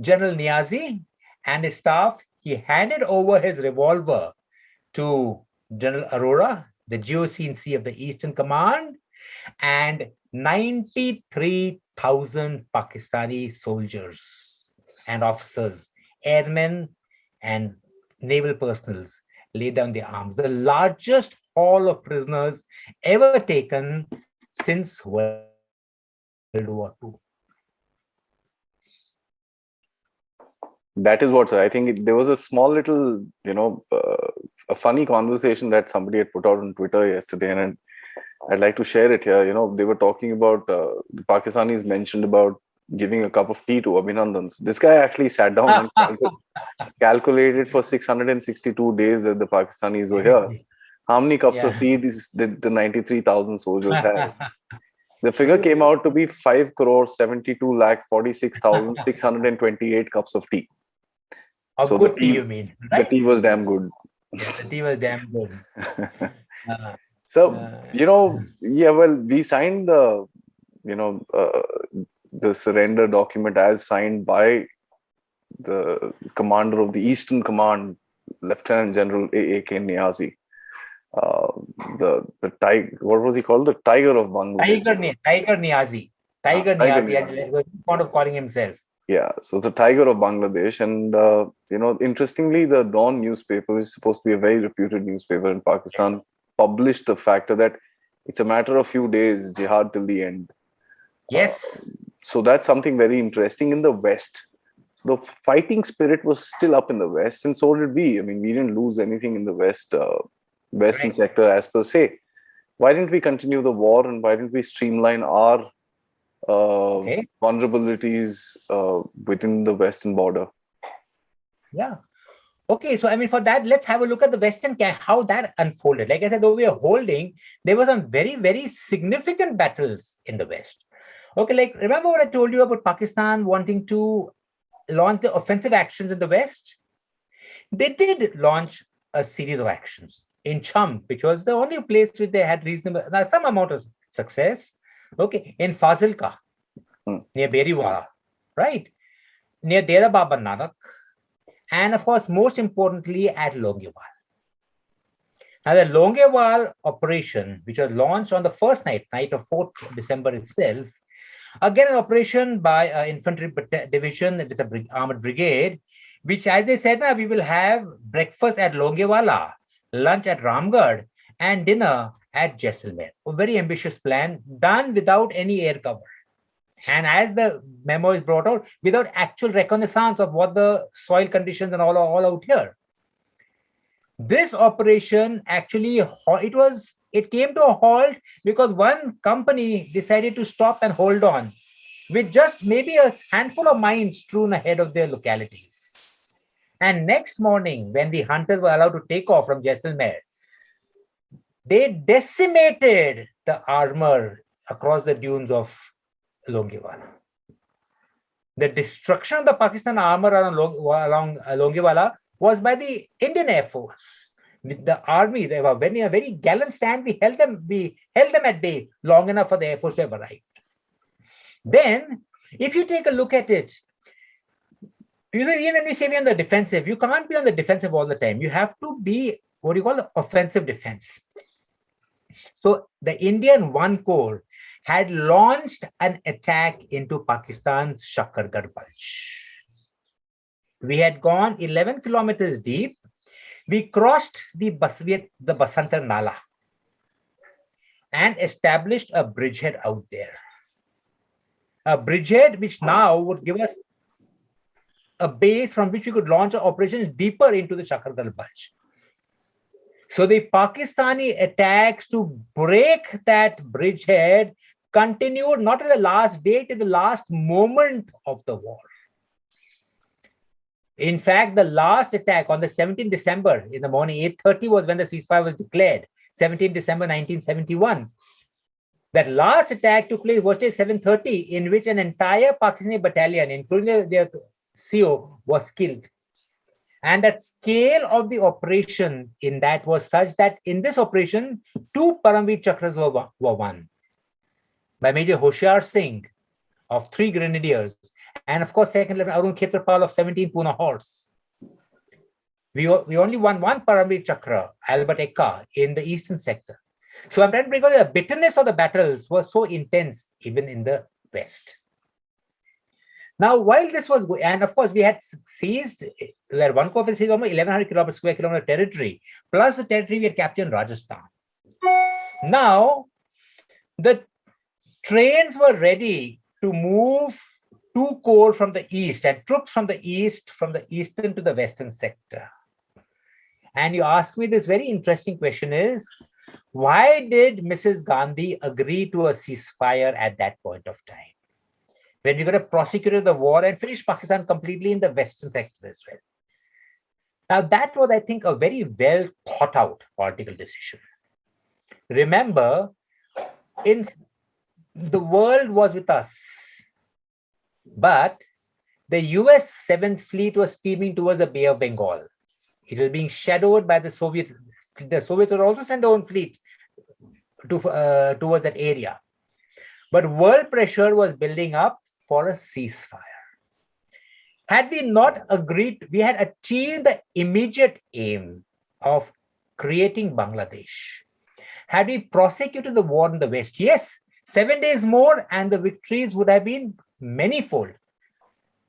General Niazi and his staff, he handed over his revolver to General Arora, the GOC-in-C of the Eastern Command, and 93,000 Pakistani soldiers and officers, airmen and naval personals lay down their arms. The largest haul of prisoners ever taken since World War II. That is what, sir. I think there was a small little, a funny conversation that somebody had put out on Twitter yesterday, and I'd like to share it here. They were talking about, the Pakistanis mentioned about giving a cup of tea to Abhinandans. This guy actually sat down and calculated for 662 days that the Pakistanis were here. How many cups of tea did the 93,000 soldiers have? The figure came out to be 5,72,46,628 cups of tea. So good tea, you mean? Right? The tea was damn good. Yeah, the tea was damn good. We signed the surrender document as signed by the commander of the Eastern Command, Lieutenant General A.A.K. Niazi. The tiger, what was he called? The Tiger of Bangladesh. Tiger Niazi. Tiger Niazi, as he was fond of calling himself. Yeah, so the Tiger of Bangladesh. And, interestingly, the Dawn newspaper, which is supposed to be a very reputed newspaper in Pakistan, published the factor that it's a matter of few days, jihad till the end. Yes. So that's something very interesting in the West. So the fighting spirit was still up in the West, and so did we. I mean, we didn't lose anything in the Western Right. sector as per se. Why didn't we continue the war, and why didn't we streamline our Okay. vulnerabilities within the Western border? Yeah. Okay, so I mean, for that, let's have a look at the Western how that unfolded. Like I said, though we are holding, there were some very, very significant battles in the West. Okay, like remember what I told you about Pakistan wanting to launch the offensive actions in the West? They did launch a series of actions in Cham, which was the only place where they had reasonable, some amount of success. Okay, in Fazilka, near Beriwara, right? Near Dera Baba Nanak, and of course, most importantly, at Longewal. Now, the Longewal operation, which was launched on the first night of 4th December itself, again, an operation by an infantry division with an armored brigade, which, as they said, we will have breakfast at Longewala, lunch at Ramgarh, and dinner at Jaisalmer. A very ambitious plan done without any air cover. And as the memo is brought out, without actual reconnaissance of what the soil conditions and all out here. This operation actually, it came to a halt because one company decided to stop and hold on with just maybe a handful of mines strewn ahead of their localities. And next morning, when the hunters were allowed to take off from Jaisalmer, they decimated the armor across the dunes of Longewala. The destruction of the Pakistan armor along Longewala was by the Indian Air Force. With the army, they were a very gallant stand. We held them at bay long enough for the Air Force to have arrived. Then, if you take a look at it, even when we say we're on the defensive, you can't be on the defensive all the time. You have to be what you call offensive defense. So the Indian One Corps had launched an attack into Pakistan's Shakargarh Bulge. We had gone 11 kilometers deep. We crossed the Basantar Nala and established a bridgehead out there. A bridgehead which now would give us a base from which we could launch our operations deeper into the Shakargarh Bulge. So the Pakistani attacks to break that bridgehead continued not at the last day, till the last moment of the war. In fact, the last attack on the 17th December in the morning, 8:30 was when the ceasefire was declared, 17th December 1971. That last attack took place was at 7:30, in which an entire Pakistani battalion, including their CO, was killed. And that scale of the operation in that was such that in this operation, 2 Paramveer Chakras were won by Major Hoshiar Singh of 3 Grenadiers, and of course, Second Lieutenant Arun Khetrapal of 17 Pune Horse. We only won 1 Paramveer Chakra, Albert Eka, in the eastern sector. So I'm trying to bring out the bitterness of the battles was so intense, even in the west. Now, while this was going, and of course, we had seized, where one corps seized almost 1,100 square kilometer territory, plus the territory we had captured in Rajasthan. Now, the trains were ready to move 2 corps from the east and troops from the eastern to the western sector. And you ask me this very interesting question is, why did Mrs. Gandhi agree to a ceasefire at that point of time, when we could have prosecuted the war and finished Pakistan completely in the western sector as well? Now, that was, I think, a very well thought out political decision. Remember, the world was with us, but the US 7th Fleet was steaming towards the Bay of Bengal. It was being shadowed by the Soviets. The Soviets would also send their own fleet towards that area. But world pressure was building up for a ceasefire. Had we not agreed, we had achieved the immediate aim of creating Bangladesh. Had we prosecuted the war in the West, yes, 7 days more and the victories would have been manifold.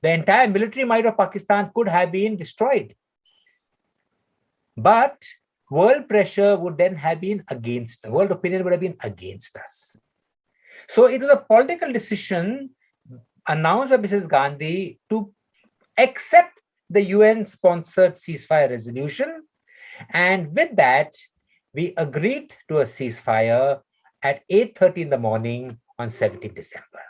The entire military might of Pakistan could have been destroyed. But world pressure would then have been against, the world opinion would have been against us. So it was a political decision announced by Mrs. Gandhi to accept the UN-sponsored ceasefire resolution. And with that, we agreed to a ceasefire at 8:30 in the morning on 17th December.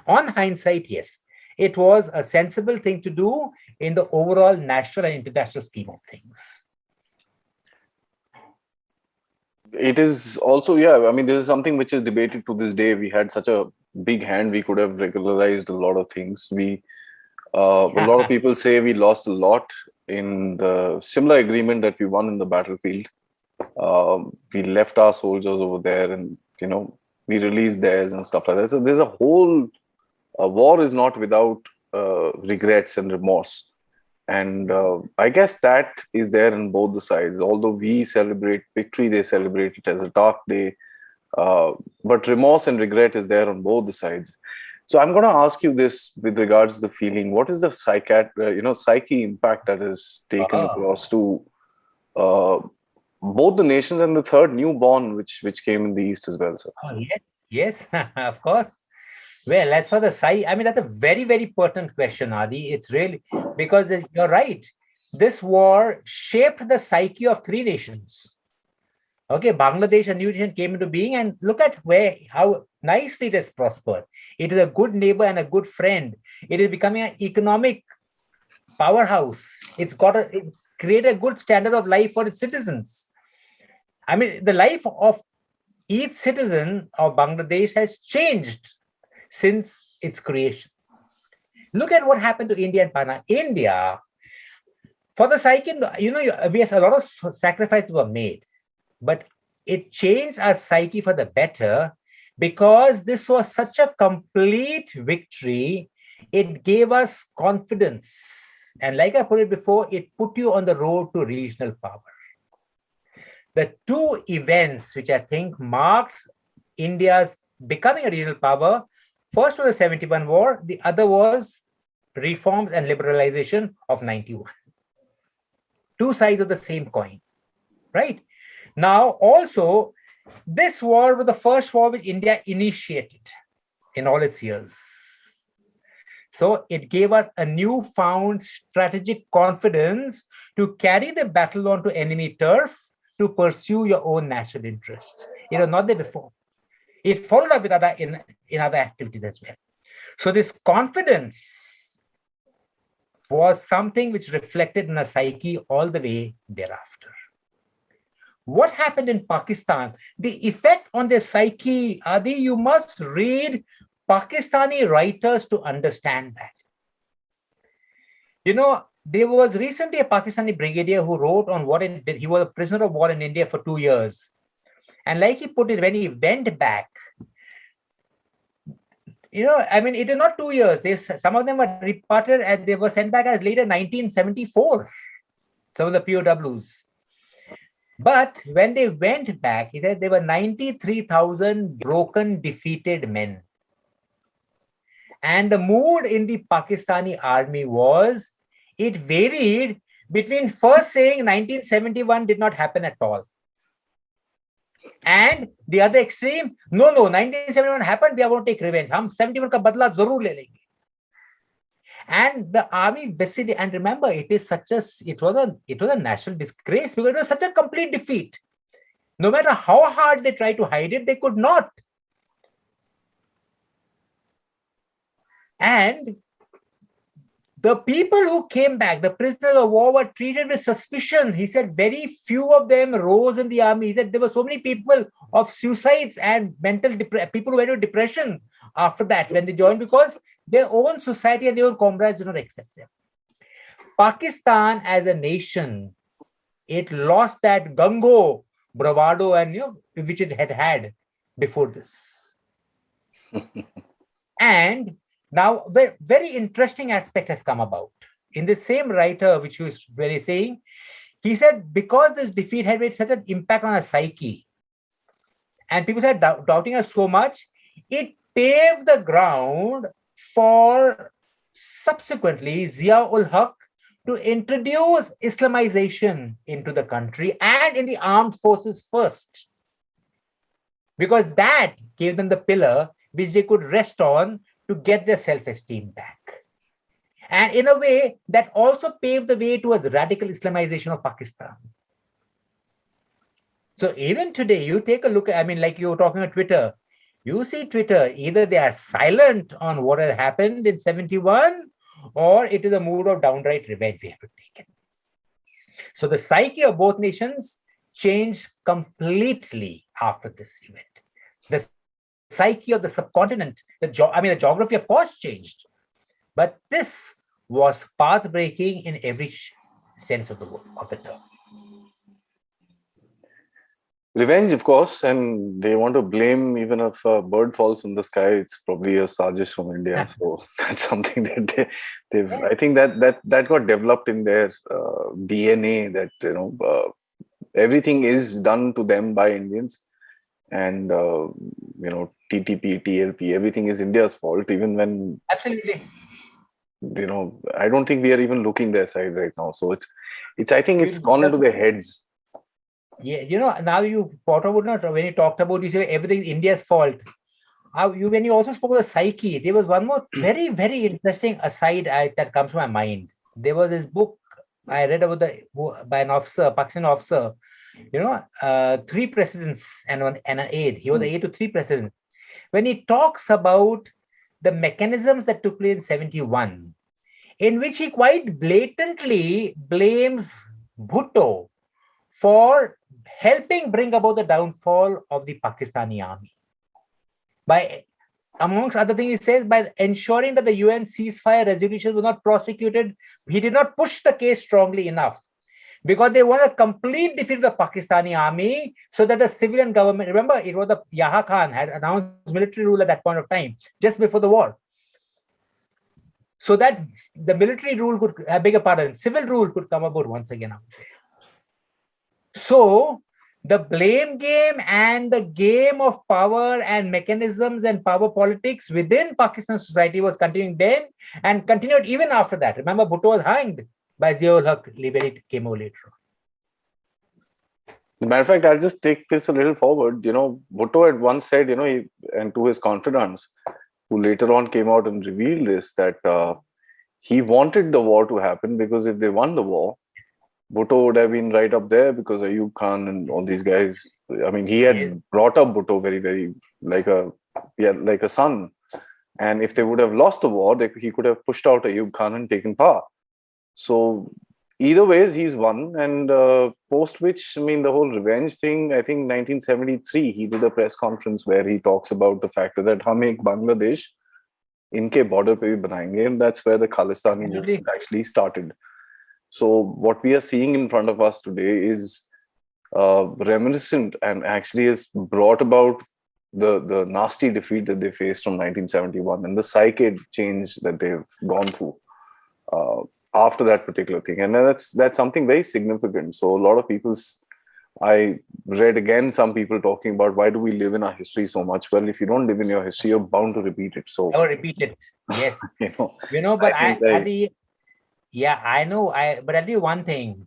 On hindsight, yes, it was a sensible thing to do in the overall national and international scheme of things. It is also, yeah, I mean, this is something which is debated to this day. We had such a big hand, we could have regularized a lot of things. A lot of people say we lost a lot in the similar agreement that we won in the battlefield. We left our soldiers over there, and we released theirs and stuff like that. So there's a whole war is not without regrets and remorse. And I guess that is there in both the sides. Although we celebrate victory, they celebrate it as a dark day. But remorse and regret is there on both the sides. So I'm going to ask you this with regards to the feeling. What is the psyche impact that is taken across to both the nations and the third newborn, which came in the East as well, sir? Oh, yes, of course. Well, as for the psyche, I mean, that's a very, very pertinent question, Adi. It's really, because you're right. This war shaped the psyche of three nations. Okay, Bangladesh, a new nation, came into being, and look at how nicely it has prospered. It is a good neighbor and a good friend. It is becoming an economic powerhouse. It created a good standard of life for its citizens. I mean, the life of each citizen of Bangladesh has changed since its creation. Look at what happened to India and Pakistan. India, for the psyche, a lot of sacrifices were made, but it changed our psyche for the better because this was such a complete victory. It gave us confidence. And like I put it before, it put you on the road to regional power. The two events which I think marked India's becoming a regional power, first was the 71 war, the other was reforms and liberalization of 91. Two sides of the same coin, right? Now, also, this war was the first war which India initiated in all its years. So it gave us a newfound strategic confidence to carry the battle onto enemy turf to pursue your own national interest. It was not there before. It followed up with in other activities as well. So this confidence was something which reflected in a psyche all the way thereafter. What happened in Pakistan? The effect on their psyche, Adi, you must read Pakistani writers to understand that. There was recently a Pakistani brigadier who wrote on what it did. He was a prisoner of war in India for 2 years. And like he put it, when he went back, it is not 2 years. Some of them were reported and they were sent back as late as 1974, some of the POWs. But when they went back, he said there were 93,000 broken, defeated men. And the mood in the Pakistani army was, it varied between first saying 1971 did not happen at all, and the other extreme, no, 1971 happened, we are going to take revenge. Hum 71 ka badla zarur le lenge. And the army basically, and remember, it was a national disgrace because it was such a complete defeat. No matter how hard they tried to hide it, they could not. And the people who came back, the prisoners of war, were treated with suspicion. He said very few of them rose in the army. He said there were so many people of suicides and people who went into depression after that when they joined, because their own society and their own comrades did not accept them. Pakistan as a nation, it lost that gung-ho, bravado, and which it had before this. And now, very interesting aspect has come about. In the same writer, which he was very saying, he said, because this defeat had made such an impact on our psyche, and people started doubting us so much, it paved the ground for subsequently Zia-ul-Haq to introduce Islamization into the country and in the armed forces first. Because that gave them the pillar which they could rest on to get their self-esteem back. And in a way, that also paved the way towards radical Islamization of Pakistan. So even today, you take a look, I mean, like you were talking about Twitter, you see Twitter, either they are silent on what had happened in 71, or it is a mood of downright revenge we have to take it. So the psyche of both nations changed completely after this event. The psyche of the subcontinent, the geography, of course, changed. But this was path-breaking in every sense of the word, of the term. Revenge, of course, and they want to blame, even if a bird falls from the sky, it's probably a sajish from India. So that's something that they've. I think that got developed in their DNA. That everything is done to them by Indians, and TTP, TLP, everything is India's fault. Even when absolutely, I don't think we are even looking their side right now. So it's. I think it's gone into their heads. Yeah, now when you talked about, you say everything India's fault. When you also spoke of the psyche, there was one more very, very interesting aside that comes to my mind. There was this book I read about by an officer, Pakistani officer, 3 presidents and an aide. He was the aide to 3 presidents. When he talks about the mechanisms that took place in 71, in which he quite blatantly blames Bhutto for helping bring about the downfall of the Pakistani army. By, amongst other things, he says, by ensuring that the UN ceasefire resolutions were not prosecuted, he did not push the case strongly enough, because they want a complete defeat of the Pakistani army so that the civilian government, remember, it was the Yahya Khan had announced military rule at that point of time, just before the war. So that the military rule could, I beg your pardon, civil rule could come about once again out there. So the blame game and the game of power and mechanisms and power politics within Pakistan society was continuing then and continued even after that. Remember, Bhutto was hanged by Ziaul Haq. It came over later on. As a matter of fact, I'll just take this a little forward. Bhutto had once said, and to his confidants, who later on came out and revealed this, that he wanted the war to happen, because if they won the war, Bhutto would have been right up there, because Ayub Khan and all these guys. I mean, he had brought up Bhutto very, very like a son. And if they would have lost the war, he could have pushed out Ayub Khan and taken power. So either ways, he's won. And post which, I mean, the whole revenge thing, I think 1973, he did a press conference where he talks about the fact that hum ek Bangladesh inke border pe bhi banayenge, and that's where the Khalistani movement actually started. So what we are seeing in front of us today is reminiscent, and actually has brought about the nasty defeat that they faced from 1971 and the psyche change that they've gone through after that particular thing. And that's something very significant. So a lot of I read again some people talking about, why do we live in our history so much? Well, if you don't live in your history, you're bound to repeat it. So repeat it. Yes. But I know. But I'll tell you one thing.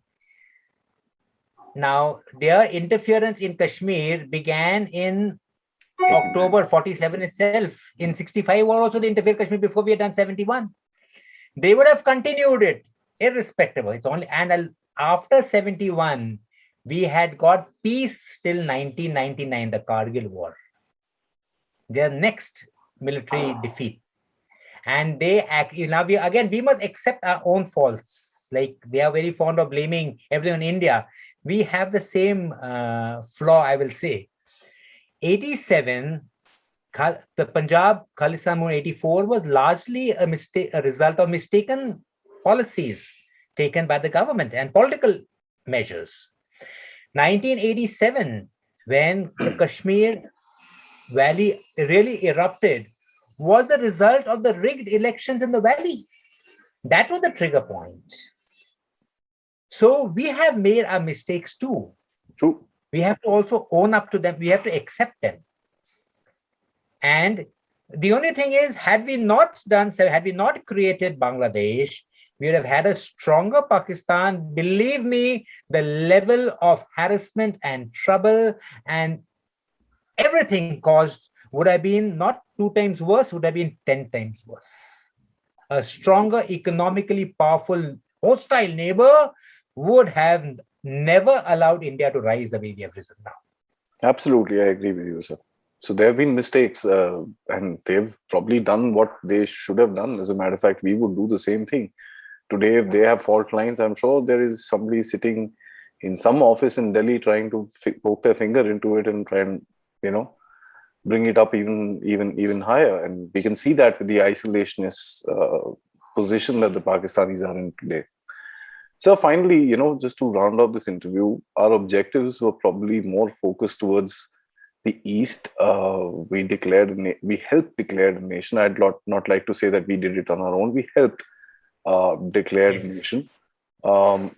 Now, their interference in Kashmir began in October 47 itself. In 65, or also they interfered Kashmir before we had done 71. They would have continued it, irrespective. It's only, and after 71, we had got peace till 1999, the Kargil War. Their next military defeat. And we must accept our own faults. Like, they are very fond of blaming everyone in India. We have the same flaw, I will say. 87, the Punjab Khalistan movement 84 was largely a result of mistaken policies taken by the government and political measures. 1987, when the Kashmir Valley really erupted, was the result of the rigged elections in the valley. That was the trigger point. So we have made our mistakes too. True. We have to also own up to them. We have to accept them. And the only thing is, had we not created Bangladesh, we would have had a stronger Pakistan. Believe me, the level of harassment and trouble and everything caused would have been not 2 times worse, would have been 10 times worse. a stronger, economically powerful, hostile neighbor would have never allowed India to rise the way we have risen now. Absolutely, I agree with you, sir. So there have been mistakes, and they've probably done what they should have done. As a matter of fact, we would do the same thing. Today, if they have fault lines, I'm sure there is somebody sitting in some office in Delhi trying to poke their finger into it and try and, bring it up even higher. And we can see that with the isolationist position that the Pakistanis are in today. So finally, just to round up this interview, our objectives were probably more focused towards the East. We helped declare the nation. I'd not like to say that we did it on our own. We helped declare the nation,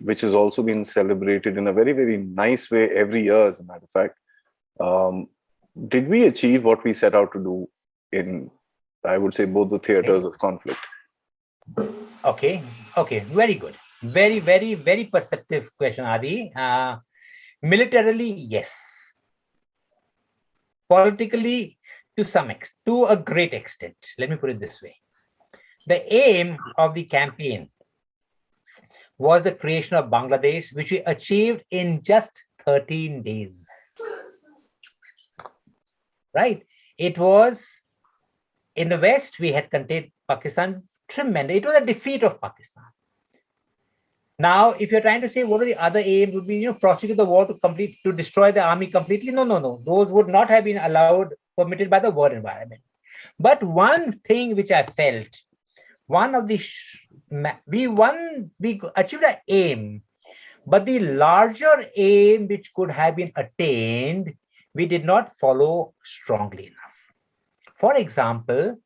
which has also been celebrated in a very, very nice way every year, as a matter of fact. Did we achieve what we set out to do in, I would say, both the theaters of conflict? Okay, very good. Very, very, very perceptive question, Adi. Militarily, yes. Politically, to a great extent. Let me put it this way. The aim of the campaign was the creation of Bangladesh, which we achieved in just 13 days. Right? It was, in the West, we had contained Pakistan tremendous. It was a defeat of Pakistan. Now, if you're trying to say what are the other aims, would be, prosecute the war to destroy the army completely. No. Those would not have been permitted by the war environment. But one thing which I felt, we achieved an aim, but the larger aim which could have been attained, we did not follow strongly enough. For example,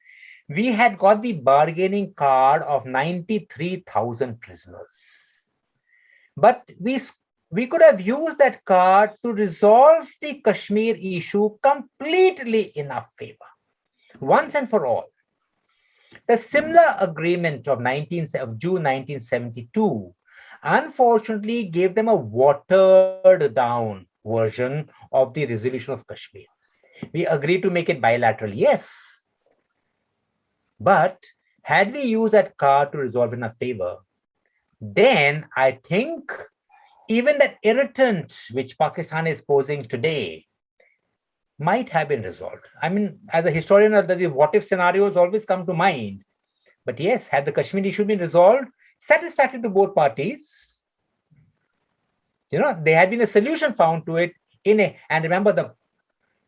we had got the bargaining card of 93,000 prisoners. But we could have used that card to resolve the Kashmir issue completely in our favor, once and for all. The similar agreement of June 1972, unfortunately, gave them a watered down version of the resolution of Kashmir. We agreed to make it bilateral, yes. But had we used that card to resolve in our favor, then I think even that irritant which Pakistan is posing today might have been resolved. I mean, as a historian, the what if scenarios always come to mind. But yes, had the Kashmir issue been resolved, satisfactory to both parties, there had been a solution found to it and remember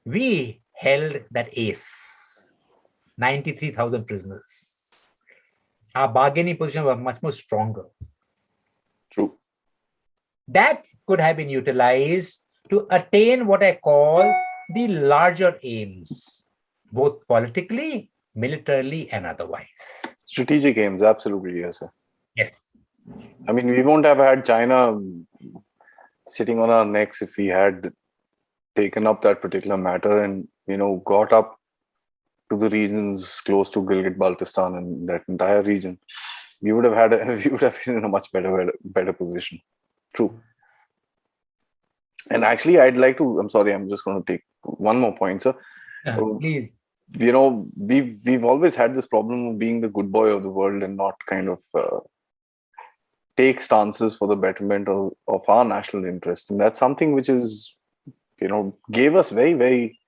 we held that ace, 93,000 prisoners. Our bargaining position was much more stronger. True. That could have been utilized to attain what I call the larger aims, both politically, militarily, and otherwise. Strategic aims, absolutely, yes, sir. Yes. I mean, we won't have had China sitting on our necks if we had taken up that particular matter and, got up to the regions close to Gilgit-Baltistan and that entire region. We would have been in a much better position. True. And actually, I'm sorry, I'm just going to take one more point, sir. Please. We've always had this problem of being the good boy of the world and not kind of take stances for the betterment of our national interest. And that's something which is, gave us very, very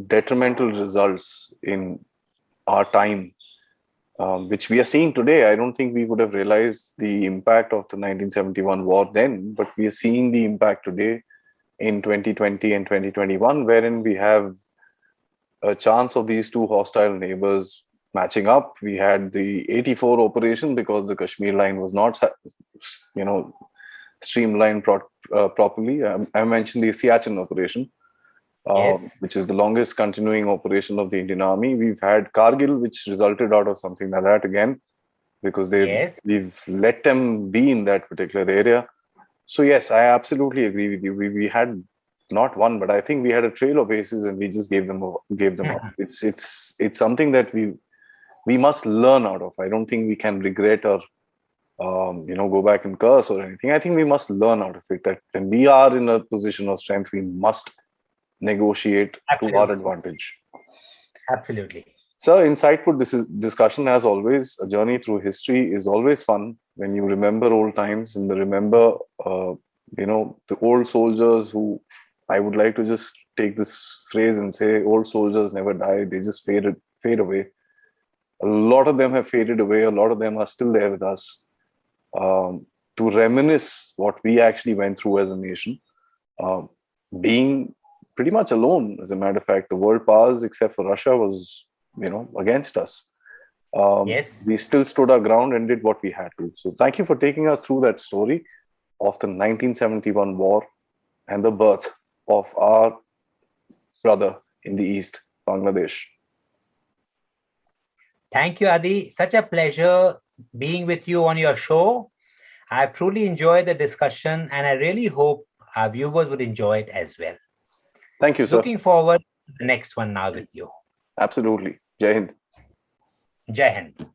detrimental results in our time, which we are seeing today. I don't think we would have realized the impact of the 1971 war then, but we are seeing the impact today in 2020 and 2021, wherein we have a chance of these two hostile neighbors matching up. We had the 84 operation because the Kashmir line was not, streamlined properly. I mentioned the Siachen operation, yes. which is the longest continuing operation of the Indian Army. We've had Kargil, which resulted out of something like that again, because we've let them be in that particular area. So yes, I absolutely agree with you. We had not one, but I think we had a trail of aces, and we just gave them up. It's something that we must learn out of. I don't think we can regret or go back and curse or anything. I think we must learn out of it, that when we are in a position of strength, we must negotiate to our advantage. Absolutely. So, insightful discussion as always. A journey through history is always fun when you remember old times and remember, the old soldiers who, I would like to just take this phrase and say, old soldiers never die; they just fade away. A lot of them have faded away. A lot of them are still there with us, to reminisce what we actually went through as a nation, um, being pretty much alone. As a matter of fact, the world powers, except for Russia, was against us. Yes. We still stood our ground and did what we had to. So thank you for taking us through that story of the 1971 war and the birth of our brother in the East, Bangladesh. Thank you, Aadi. Such a pleasure being with you on your show. I've truly enjoyed the discussion, and I really hope our viewers would enjoy it as well. Thank you, sir. Looking forward to the next one now with you. Absolutely. Jai Hind. Jai Hind.